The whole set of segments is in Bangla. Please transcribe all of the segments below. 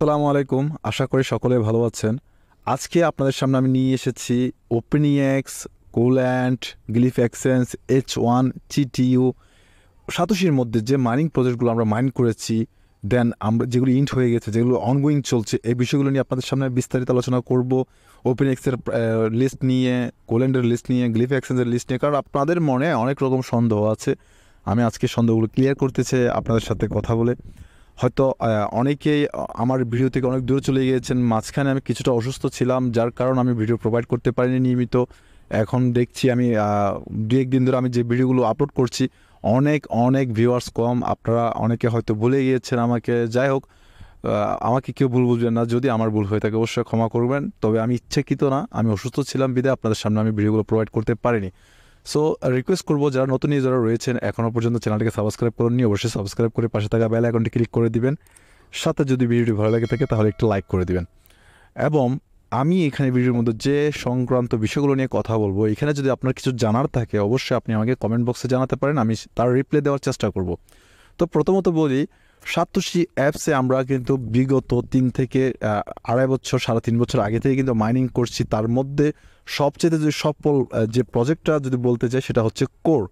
আসসালামু আলাইকুম। আশা করি সকলে ভালো আছেন। আজকে আপনাদের সামনে আমি নিয়ে এসেছি ওপেনিএক্স, কোল্যান্ড, গ্লিফ এক্সচেঞ্জ, H1, GTU, সাতোশির মধ্যে যে মাইনিং প্রজেক্টগুলো আমরা মাইন করেছি, দেন আমরা যেগুলো ইন্ট হয়ে গেছে, যেগুলো অনগোয়িং চলছে, এই বিষয়গুলো নিয়ে আপনাদের সামনে বিস্তারিত আলোচনা করব। ওপেনএক্সের লিস্ট নিয়ে, কোল্যান্ডের লিস্ট নিয়ে, গ্লিফ এক্সচেঞ্জের লিস্ট নিয়ে, কারণ আপনাদের মনে অনেক রকম সন্দেহ আছে। আমি আজকে সন্দেহগুলো ক্লিয়ার করতেছে আপনাদের সাথে কথা বলে। হয়তো অনেকেই আমার ভিডিও থেকে অনেক দূরে চলে গিয়েছেন। মাঝখানে আমি কিছুটা অসুস্থ ছিলাম, যার কারণে আমি ভিডিও প্রোভাইড করতে পারিনি নিয়মিত। এখন দেখছি আমি দু একদিন ধরে আমি যে ভিডিওগুলো আপলোড করছি, অনেক অনেক ভিউয়ার্স কম। আপনারা অনেকে হয়তো ভুলে গিয়েছেন আমাকে। যাই হোক, আমাকে কেউ ভুল বুঝবেন না। যদি আমার ভুল হয়ে থাকে অবশ্যই ক্ষমা করবেন। তবে আমি ইচ্ছাকৃত না, আমি অসুস্থ ছিলাম বিধায় আপনাদের সামনে আমি ভিডিওগুলো প্রোভাইড করতে পারিনি। সো রিকোয়েস্ট করবো, যারা নতুন ইউজাররা রয়েছেন এখনও পর্যন্ত চ্যানেলটিকে সাবস্ক্রাইব করেননি, অবশ্যই সাবস্ক্রাইব করে পাশে থাকা বেল আইকনটি ক্লিক করে দিবেন। সাথে যদি ভিডিওটি ভালো লাগে থাকে তাহলে একটু লাইক করে দিবেন। এবং আমি এখানে ভিডিওর মধ্যে যে সংক্রান্ত বিষয়গুলো নিয়ে কথা বলবো, এখানে যদি আপনার কিছু জানার থাকে অবশ্যই আপনি আমাকে কমেন্ট বক্সে জানাতে পারেন, আমি তার রিপ্লাই দেওয়ার চেষ্টা করব। তো প্রথমত বলি, সাতোশি অ্যাপসে আমরা কিন্তু বিগত 3 থেকে 2.5 বছর, 3.5 বছর আগে থেকে কিন্তু মাইনিং করছি। তার মধ্যে সবচেয়ে যদি সফল যে প্রজেক্টটা যদি বলতে চাই সেটা হচ্ছে কোর।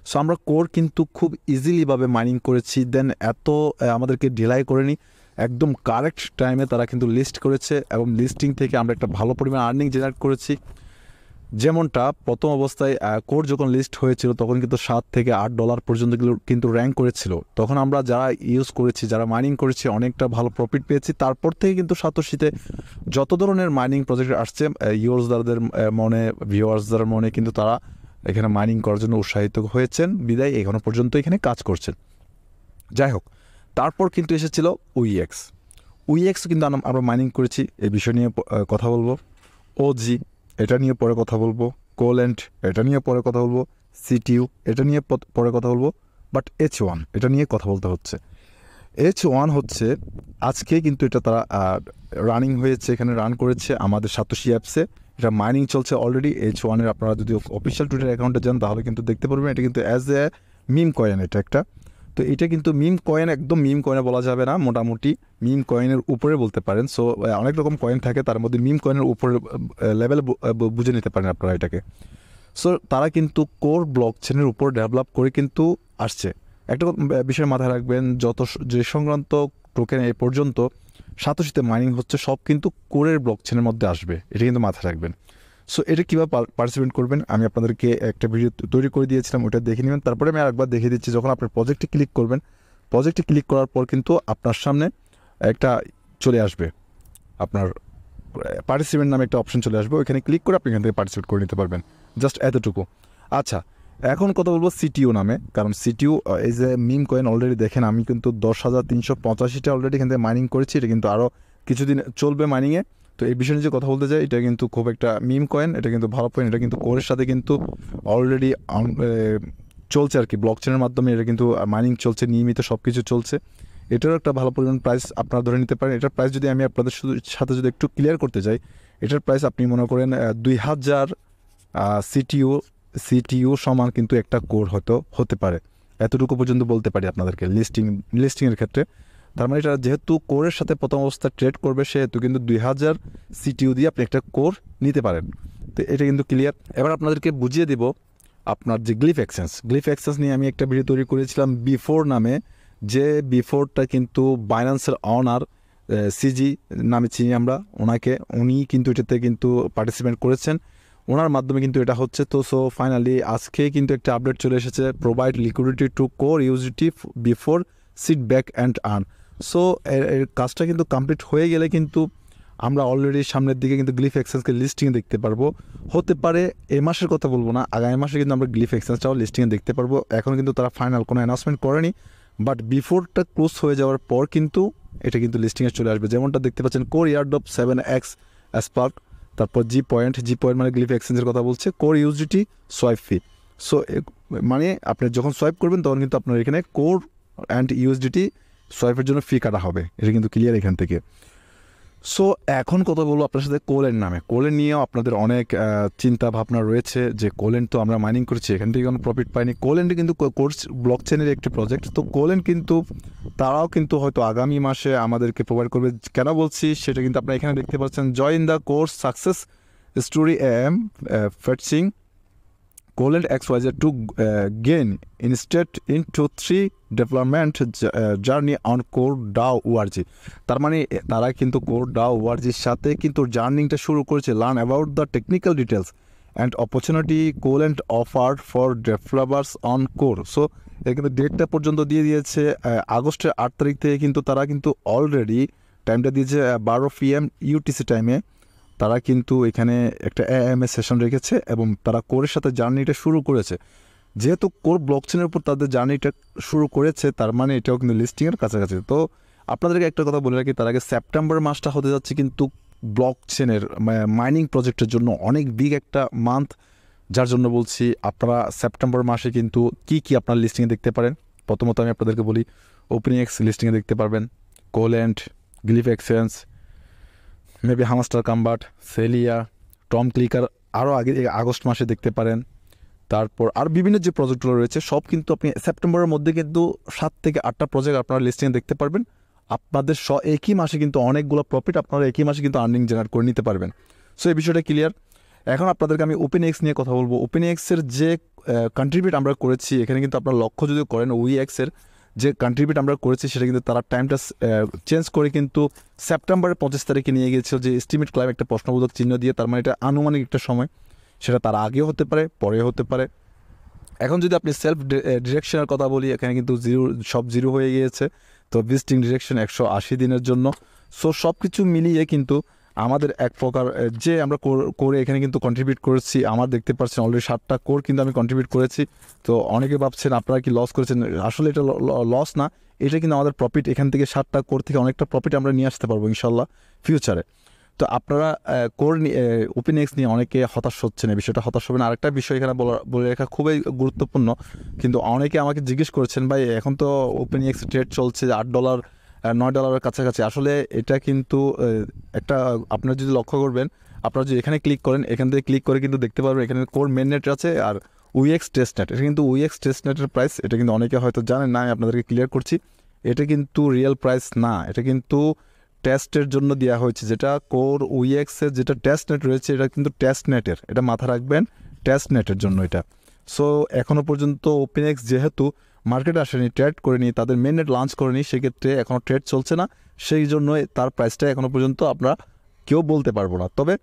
সো আমরা কোর কিন্তু খুব ইজিলিভাবে মাইনিং করেছি। দেন আমাদেরকে ঢিলাই করেনি, একদম কারেক্ট টাইমে তারা কিন্তু লিস্ট করেছে এবং লিস্টিং থেকে আমরা একটা ভালো পরিমাণ আর্নিং জেনারেট করেছি। যেমনটা প্রথম অবস্থায় কোর যখন লিস্ট হয়েছিল তখন কিন্তু $7 থেকে $8 পর্যন্ত কিন্তু র্যাঙ্ক করেছিল। তখন আমরা যারা ইউজ করেছি, যারা মাইনিং করেছি, অনেকটা ভালো প্রফিট পেয়েছি। তারপর থেকে কিন্তু সাতোশিতে যত ধরনের মাইনিং প্রজেক্ট আসছে, ইউজারদের মনে, ভিউয়ার্সদের মনে কিন্তু তারা এখানে মাইনিং করার জন্য উৎসাহিত হয়েছেন বিদায় এখনো পর্যন্ত এখানে কাজ করছেন। যাই হোক, তারপর কিন্তু এসেছিল উইএক্স। উইএক্স কিন্তু আমরা মাইনিং করেছি, এই বিষয় নিয়ে কথা বলবো। ওজি, এটা নিয়ে পরে কথা বলবো। কোল্যান্ড, এটা নিয়ে পরে কথা বলবো। সিটিইউ, এটা নিয়ে পরে কথা বলবো। বাট H1, এটা নিয়ে কথা বলতে হচ্ছে। H1 হচ্ছে আজকে কিন্তু এটা তারা রানিং হয়েছে, এখানে রান করেছে আমাদের সাতোশি অ্যাপসে। এটা মাইনিং চলছে অলরেডি। H1-এর আপনারা যদি অফিসিয়াল টুইটার অ্যাকাউন্টে যান তাহলে কিন্তু দেখতে পারবেন এটা কিন্তু অ্যাজ এ মিম কয়েন, এটা একটা। তো এটা কিন্তু মিম কয়েন, একদম মিম কয়েনে বলা যাবে না, মোটামুটি মিম কয়েনের উপরে বলতে পারেন। সো অনেক রকম কয়েন থাকে, তার মধ্যে মিম কয়েনের উপরে লেভেল বুঝে নিতে পারেন আপনারা এটাকে। সো তারা কিন্তু কোর ব্লক চেনের উপর ডেভেলপ করে কিন্তু আসছে। একটা বিষয় মাথায় রাখবেন, যে সংক্রান্ত টোকেন এ পর্যন্ত সাতোশিতে মাইনিং হচ্ছে সব কিন্তু কোরের ব্লক চেনের মধ্যে আসবে, এটা কিন্তু মাথায় রাখবেন। সো এটা কীভাবে পার্টিসিপেট করবেন আমি আপনাদেরকে একটা ভিডিও তৈরি করে দিয়েছিলাম, ওটা দেখে নেবেন। তারপরে আমি আরেকবার দেখিয়ে দিচ্ছি। যখন আপনার প্রজেক্টে ক্লিক করবেন, প্রজেক্টে ক্লিক করার পর কিন্তু আপনার সামনে একটা চলে আসবে, আপনার পার্টিসিপেট নামে একটা অপশন চলে আসবে। ওইখানে ক্লিক করে আপনি এখান থেকে পার্টিসিপেট করে নিতে পারবেন। জাস্ট এতটুকু। আচ্ছা, এখন কথা বলবো সিটিইউ নামে, কারণ সিটিইউ এই যে মিম কয়েন অলরেডি দেখেন আমি কিন্তু 10,385টা অলরেডি এখান থেকে মাইনিং করেছি। এটা কিন্তু আরও কিছুদিন চলবে মাইনিংয়ে। তো এই বিষয়ে যে কথা বলতে চাই, এটা কিন্তু খুব একটা মিম কয়েন, এটা কিন্তু ভালো কয়েন। এটা কিন্তু কোরের সাথে কিন্তু অলরেডি চলছে আর কি, ব্লক চেনের মাধ্যমে এটা কিন্তু মাইনিং চলছে নিয়মিত, সব কিছু চলছে। এটারও একটা ভালো পরিমাণ প্রাইস আপনারা ধরে নিতে পারেন। এটার প্রাইস যদি আমি আপনাদের সাথে যদি একটু ক্লিয়ার করতে চাই, এটার প্রাইস আপনি মনে করেন 2000 সিটিইউ সমান কিন্তু একটা কোর হয়তো হতে পারে, এতটুকু পর্যন্ত বলতে পারি আপনাদেরকে লিস্টিংয়ের ক্ষেত্রে। তার মানে এটা যেহেতু কোরের সাথে প্রথম অবস্থায় ট্রেড করবে, সেহেতু কিন্তু 2000 সিটিইউ দিয়ে আপনি একটা কোর নিতে পারেন। তো এটা কিন্তু ক্লিয়ার। এবার আপনাদেরকে বুঝিয়ে দেব আপনার যে গ্লিফ এক্সচেঞ্জ নিয়ে আমি একটা ভিডিও তৈরি করেছিলাম বিফোর নামে। যে বিফোরটা কিন্তু বাইন্যান্সের অনার, সিজি নামে চিনি আমরা ওনাকে, উনি কিন্তু এটাতে কিন্তু পার্টিসিপেট করেছেন, ওনার মাধ্যমে কিন্তু এটা হচ্ছে। তো সো ফাইনালি আজকে কিন্তু একটা আপডেট চলে এসেছে, provide liquidity to core UGT before sit back and earn. So এর কাজটা কিন্তু কমপ্লিট হয়ে গেলে কিন্তু আমরা অলরেডি সামনের দিকে কিন্তু গ্লিফ এক্সচেঞ্জকে লিস্টিংয়ে দেখতে পারবো। হতে পারে এই মাসের কথা বলবো না, আগামী মাসে কিন্তু আমরা গ্লিফ এক্সচেঞ্জটাও লিস্টিংয়ে দেখতে পারবো। এখন কিন্তু তারা ফাইনাল কোনো অ্যানাউন্সমেন্ট করেনি, বাট বিফোরটা ক্লোজ হয়ে যাওয়ার পর কিন্তু এটা কিন্তু লিস্টিংয়ে চলে আসবে। যেমনটা দেখতে পাচ্ছেন কোর ইয়ারড্রপ 7x স্পার্ক, তারপর জি পয়েন্ট মানে গ্লিফ এক্সচেঞ্জের কথা বলছে, কোর ইউজিটি সোয়াইপ ফি। সো মানে আপনি যখন সোয়াইপ করবেন তখন কিন্তু আপনার এখানে কোর অ্যান্ড ইউএসডিটি সোয়াইপের জন্য ফি কাটা হবে, এটা কিন্তু ক্লিয়ার এখান থেকে। সো এখন কথা বলবো আপনার সাথে কোলেন নামে। কোলেন নিয়েও আপনাদের অনেক চিন্তা ভাবনা রয়েছে যে কোলেন তো আমরা মাইনিং করছি, এখান থেকে কোনো প্রফিট পাইনি। কোলেনটি কিন্তু কোর্স ব্লক চেনের একটি প্রজেক্ট। তো কোলেন কিন্তু তারাও কিন্তু হয়তো আগামী মাসে আমাদেরকে প্রোভাইড করবে। কেন বলছি সেটা কিন্তু আপনারা এখানে দেখতে পাচ্ছেন, join the course success story এম ফেটসিং Coland XYZ to gain instead into 3 development journey on Core DAO ORG। তার মানে তারা কিন্তু Core DAO ORG এর সাথে কিন্তু জার্নিংটা শুরু করেছে। Learn about the technical details and opportunity Coland offered for developers on core. So এর কিন্তু ডেটটা পর্যন্ত দিয়ে দিয়েছে আগস্টের 8 তারিখ থেকে। কিন্তু তারা কিন্তু অলরেডি টাইমটা দিয়েছে 12 PM UTC টাইমে। তারা কিন্তু এখানে একটা এএমএ সেশন রেখেছে এবং তারা কোরের সাথে জার্নিটা শুরু করেছে। যেহেতু কোর ব্লকচেনের উপর তাদের জার্নিটা শুরু করেছে, তার মানে এটাও কিন্তু লিস্টিংয়ের কাছাকাছি। তো আপনাদেরকে একটা কথা বলে রাখি, তার আগে সেপ্টেম্বর মাসটা হতে যাচ্ছে কিন্তু ব্লকচেনের মাইনিং প্রজেক্টের জন্য অনেক বিগ একটা মান্থ, যার জন্য বলছি আপনারা সেপ্টেম্বর মাসে কিন্তু কি আপনারা লিস্টিংয়ে দেখতে পারেন। প্রথমত আমি আপনাদেরকে বলি, ওপেনিংএক্স লিস্টিংয়ে দেখতে পারবেন, Coland, glyph exchange, maybe Hamster Kombat, সেলিয়া, টম ক্লিকার আরও আগে আগস্ট মাসে দেখতে পারেন। তারপর আর বিভিন্ন যে প্রজেক্টগুলো রয়েছে সব কিন্তু আপনি সেপ্টেম্বরের মধ্যে কিন্তু 7 থেকে 8টা প্রজেক্ট আপনারা লিস্টিংয়ে দেখতে পারবেন। আপনাদের একই মাসে কিন্তু অনেকগুলো প্রফিট আপনারা একই মাসে কিন্তু আর্নিং জেনারেট করে নিতে পারবেন। সো এই বিষয়টা ক্লিয়ার। এখন আপনাদেরকে আমি ওপেনএক্স নিয়ে কথা বলবো। ওপেনএক্সের যে কন্ট্রিবিউট আমরা করেছি, এখানে কিন্তু আপনারা লক্ষ্য যদি করেন উইএক্সের যে কন্ট্রিবিউট আমরা করেছি সেটা কিন্তু তারা টাইমটা চেঞ্জ করে কিন্তু সেপ্টেম্বরের 25 তারিখে নিয়ে গিয়েছিল, যে এস্টিমেট ক্লাইম একটা প্রশ্নবোধক চিহ্ন দিয়ে। তার মানে এটা আনুমানিক একটা সময়, সেটা তার আগেও হতে পারে পরে হতে পারে। এখন যদি আপনি সেলফ ডিরেকশনের কথা বলি, এখানে কিন্তু সব জিরো হয়ে গিয়েছে। তো ভিজিটিং ডিরেকশন 180 দিনের জন্য। সো সব কিছু মিলিয়ে কিন্তু আমাদের এক প্রকার যে আমরা করে এখানে কিন্তু কন্ট্রিবিউট করেছি। আমার দেখতে পাচ্ছেন অলরেডি 7টা কোর কিন্তু আমি কন্ট্রিবিউট করেছি। তো অনেকে ভাবছেন আপনারা কি লস করেছেন, আসলে এটা লস না, এটা কিন্তু আমাদের প্রফিট। এখান থেকে 7টা কোর থেকে অনেকটা প্রফিট আমরা নিয়ে আসতে পারবো ইনশাল্লাহ ফিউচারে। তো আপনারা কোর ওপেনএক্স নিয়ে অনেকে হতাশ হচ্ছেন, এই বিষয়টা হতাশ হবেন। আরেকটা বিষয় এখানে বলে রাখা খুবই গুরুত্বপূর্ণ, কিন্তু অনেকে আমাকে জিজ্ঞেস করেছেন, ভাই এখন তো ওপেনএক্স ট্রেড চলছে $8 $9 কাছাকাছি। আসলে এটা কিন্তু একটা আপনারা যদি লক্ষ্য করবেন, আপনারা যদি এখানে ক্লিক করেন, এখান থেকে ক্লিক করে কিন্তু দেখতে পারবেন এখানে কোর মেননেট আছে আর উইএক্স টেস্টনেট। এটা কিন্তু উইএক্স টেস্টনেটের প্রাইস, এটা কিন্তু অনেকে হয়তো জানেন না, আমি আপনাদেরকে ক্লিয়ার করছি। এটা কিন্তু রিয়েল প্রাইস না, এটা কিন্তু টেস্টের জন্য দেওয়া হয়েছে। যেটা কোর উইএক্সের যেটা টেস্ট নেট রয়েছে, এটা কিন্তু টেস্ট নেটের, এটা মাথা রাখবেন, টেস্ট নেটের জন্য এটা। সো এখনও পর্যন্ত ওপেনএক্স যেহেতু মার্কেটে আসেনি, ট্রেড করেনি, তাদের মেন নেট লঞ্চ করেনি, সেক্ষেত্রে এখনও ট্রেড চলছে না। সেই জন্য তার প্রাইসটা এখনও পর্যন্ত আমরা কেউ বলতে পারবো না। তবে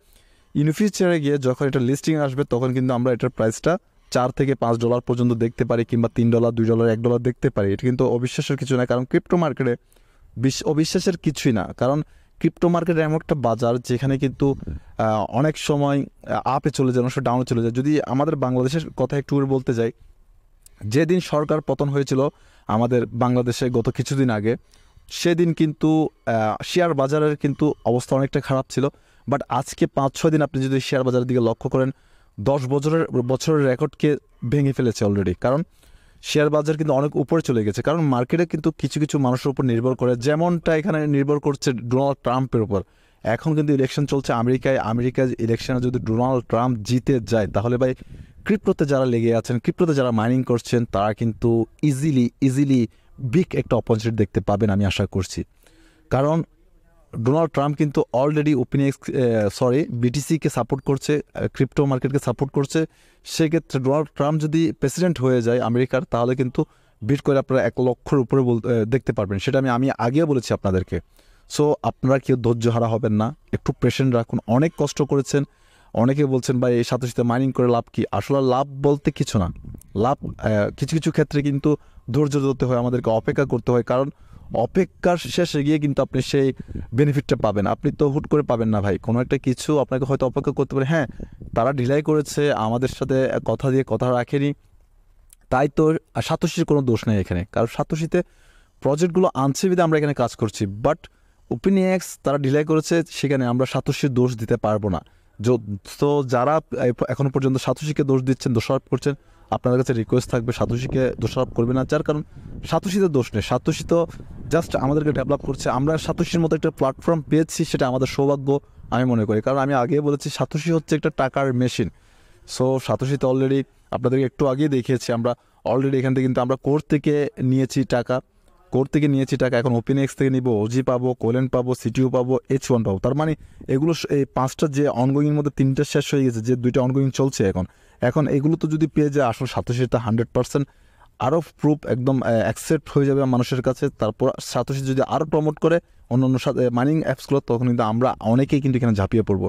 ইন ফিউচারে গিয়ে যখন এটা লিস্টিং আসবে, তখন কিন্তু আমরা এটার প্রাইসটা $4 থেকে $5 পর্যন্ত দেখতে পারি, কিংবা $3, $2, $1 দেখতে পারি। এটা কিন্তু অবিশ্বাসের কিছু না, কারণ ক্রিপ্টো মার্কেটে অবিশ্বাসের কিছুই না। কারণ ক্রিপ্টো মার্কেট এমন একটা বাজার যেখানে কিন্তু অনেক সময় আপে চলে যায়, অনেক সময় ডাউনে চলে যায়। যদি আমাদের বাংলাদেশের কথা একটু বলতে যাই, যেদিন সরকার পতন হয়েছিল আমাদের বাংলাদেশে গত কিছুদিন আগে, সেদিন কিন্তু শেয়ার বাজারের কিন্তু অবস্থা অনেকটা খারাপ ছিল। বাট আজকে 5-6 দিন আপনি যদি শেয়ার বাজারের দিকে লক্ষ্য করেন, 10 বছরের রেকর্ডকে ভেঙে ফেলেছে অলরেডি। কারণ শেয়ার বাজার কিন্তু অনেক উপরে চলে গেছে, কারণ মার্কেটে কিন্তু কিছু কিছু মানুষের উপর নির্ভর করে, যেমনটা এখানে নির্ভর করছে ডোনাল্ড ট্রাম্পের উপর। এখন কিন্তু ইলেকশন চলছে আমেরিকায় ইলেকশনে যদি ডোনাল্ড ট্রাম্প জিতে যায়, তাহলে ভাই ক্রিপ্টোতে যারা লেগে আছেন, ক্রিপ্টোতে যারা মাইনিং করছেন, তারা কিন্তু ইজিলি বিগ একটা অপরচুনিটি দেখতে পাবেন আমি আশা করছি। কারণ ডোনাল্ড ট্রাম্প কিন্তু অলরেডি বিটিসিকে সাপোর্ট করছে, ক্রিপ্টো মার্কেটকে সাপোর্ট করছে। সেক্ষেত্রে ডোনাল্ড ট্রাম্প যদি প্রেসিডেন্ট হয়ে যায় আমেরিকার, তাহলে কিন্তু বিটকয়েন আপনারা 1 লক্ষের উপরে দেখতে পারবেন। সেটা আমি আগেও বলেছি আপনাদেরকে। সো আপনারা কেউ ধৈর্য হারা হবেন না, একটু পেশেন্ট রাখুন। অনেক কষ্ট করেছেন, অনেকে বলছেন ভাই এই সাথে সাথে মাইনিং করে লাভ কি? আসলে লাভ বলতে কিছু না। লাভ কিছু কিছু ক্ষেত্রে কিন্তু ধৈর্য ধরতে হয়, আমাদেরকে অপেক্ষা করতে হয়। কারণ অপেক্ষার শেষে গিয়ে কিন্তু আপনি সেই বেনিফিটটা পাবেন। আপনি তো হুট করে পাবেন না ভাই, কোনো একটা কিছু আপনাকে হয়তো অপেক্ষা করতে পারে। হ্যাঁ, তারা ডিলাই করেছে, আমাদের সাথে কথা দিয়ে কথা রাখেনি, তাই তো সাতোশির কোনো দোষ নেই এখানে। কারণ সাতোশিতে প্রজেক্টগুলো আনছে বিধে আমরা এখানে কাজ করছি। বাট ওপেনএক্স তারা ডিলাই করেছে, সেখানে আমরা সাতোশির দোষ দিতে পারবো না। তো যারা এখনো পর্যন্ত সাতোশিকে দোষ দিচ্ছেন, দোষারোপ করছেন, আপনাদের কাছে রিকোয়েস্ট থাকবে সাতোশিকে দোষারোপ করবে না, যার কারণ সাতোশিতে দোষ নেই, সাতোশি তো জাস্ট আমাদেরকে ডেভেলপ করছে। আমরা সাতোশির মতো একটা প্ল্যাটফর্ম পেয়েছি, সেটা আমাদের সৌভাগ্য আমি মনে করি। কারণ আমি আগে বলেছি সাতোশি হচ্ছে একটা টাকার মেশিন। সো সাতোশিতে অলরেডি আপনাদেরকে একটু আগেই দেখিয়েছি, আমরা অলরেডি এখান থেকে কিন্তু আমরা কোর থেকে নিয়েছি টাকা, এখন ওপেনএক্স থেকে নিব, ওজি পাবো, কোলেন পাবো, সিটিউ পাবো, H1 পাবো। তার মানে এগুলো এই 5টা যে অনগোয়িংয়ের মধ্যে 3টা শেষ হয়ে গেছে, যে 2টা অনগোয়িং চলছে এখন এগুলো তো যদি পেয়ে যায় আসলে সাতোশিটা 100% আরও প্রুফ একদম অ্যাকসেপ্ট হয়ে যাবে মানুষের কাছে। তারপর সাতোশি যদি আরও প্রমোট করে অন্যান্য মাইনিং অ্যাপসগুলো, তখন কিন্তু আমরা অনেকেই কিন্তু এখানে ঝাঁপিয়ে পড়বো।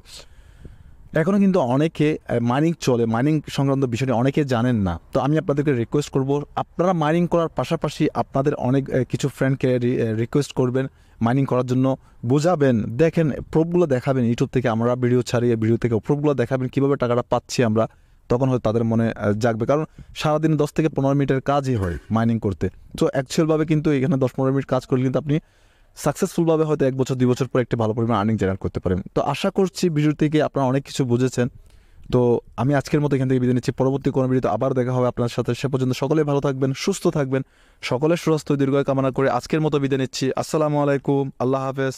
এখনও কিন্তু অনেকে মাইনিং চলে, মাইনিং সংক্রান্ত বিষয়টি অনেকে জানেন না। তো আমি আপনাদেরকে রিকোয়েস্ট করব, আপনারা মাইনিং করার পাশাপাশি আপনাদের অনেক কিছু ফ্রেন্ডকে রিকোয়েস্ট করবেন মাইনিং করার জন্য, বোঝাবেন, দেখেন প্রুফগুলো দেখাবেন। ইউটিউব থেকে আমরা ভিডিও ছাড়িয়ে ভিডিও থেকে প্রুফগুলো দেখাবেন কীভাবে টাকাটা পাচ্ছি আমরা, তখন হয়তো তাদের মনে জাগবে। কারণ সারাদিন 10 থেকে 15 মিনিটের কাজই হয় মাইনিং করতে। তো অ্যাকচুয়ালভাবে কিন্তু এখানে 10-15 মিনিট কাজ করলে কিন্তু আপনি সাকসেসফুলভাবে হয়তো 1 বছর 2 বছর পর একটা ভালো পরিমাণ আর্নিং জেনারেট করতে পারেন। তো আশা করছি ভিডিও থেকে আপনারা অনেক কিছু বুঝেছেন। তো আমি আজকের মতো এখান থেকে বিদায় নিচ্ছি, পরবর্তী কোনো ভিডিওতে আবার দেখা হবে আপনার সাথে। সে পর্যন্ত সকলে ভালো থাকবেন, সুস্থ থাকবেন, সকলের সুস্বাস্থ্য দীর্ঘায়ু কামনা করে আজকের মতো বিদায় নিচ্ছি। আসসালামু আলাইকুম, আল্লাহ হাফেজ।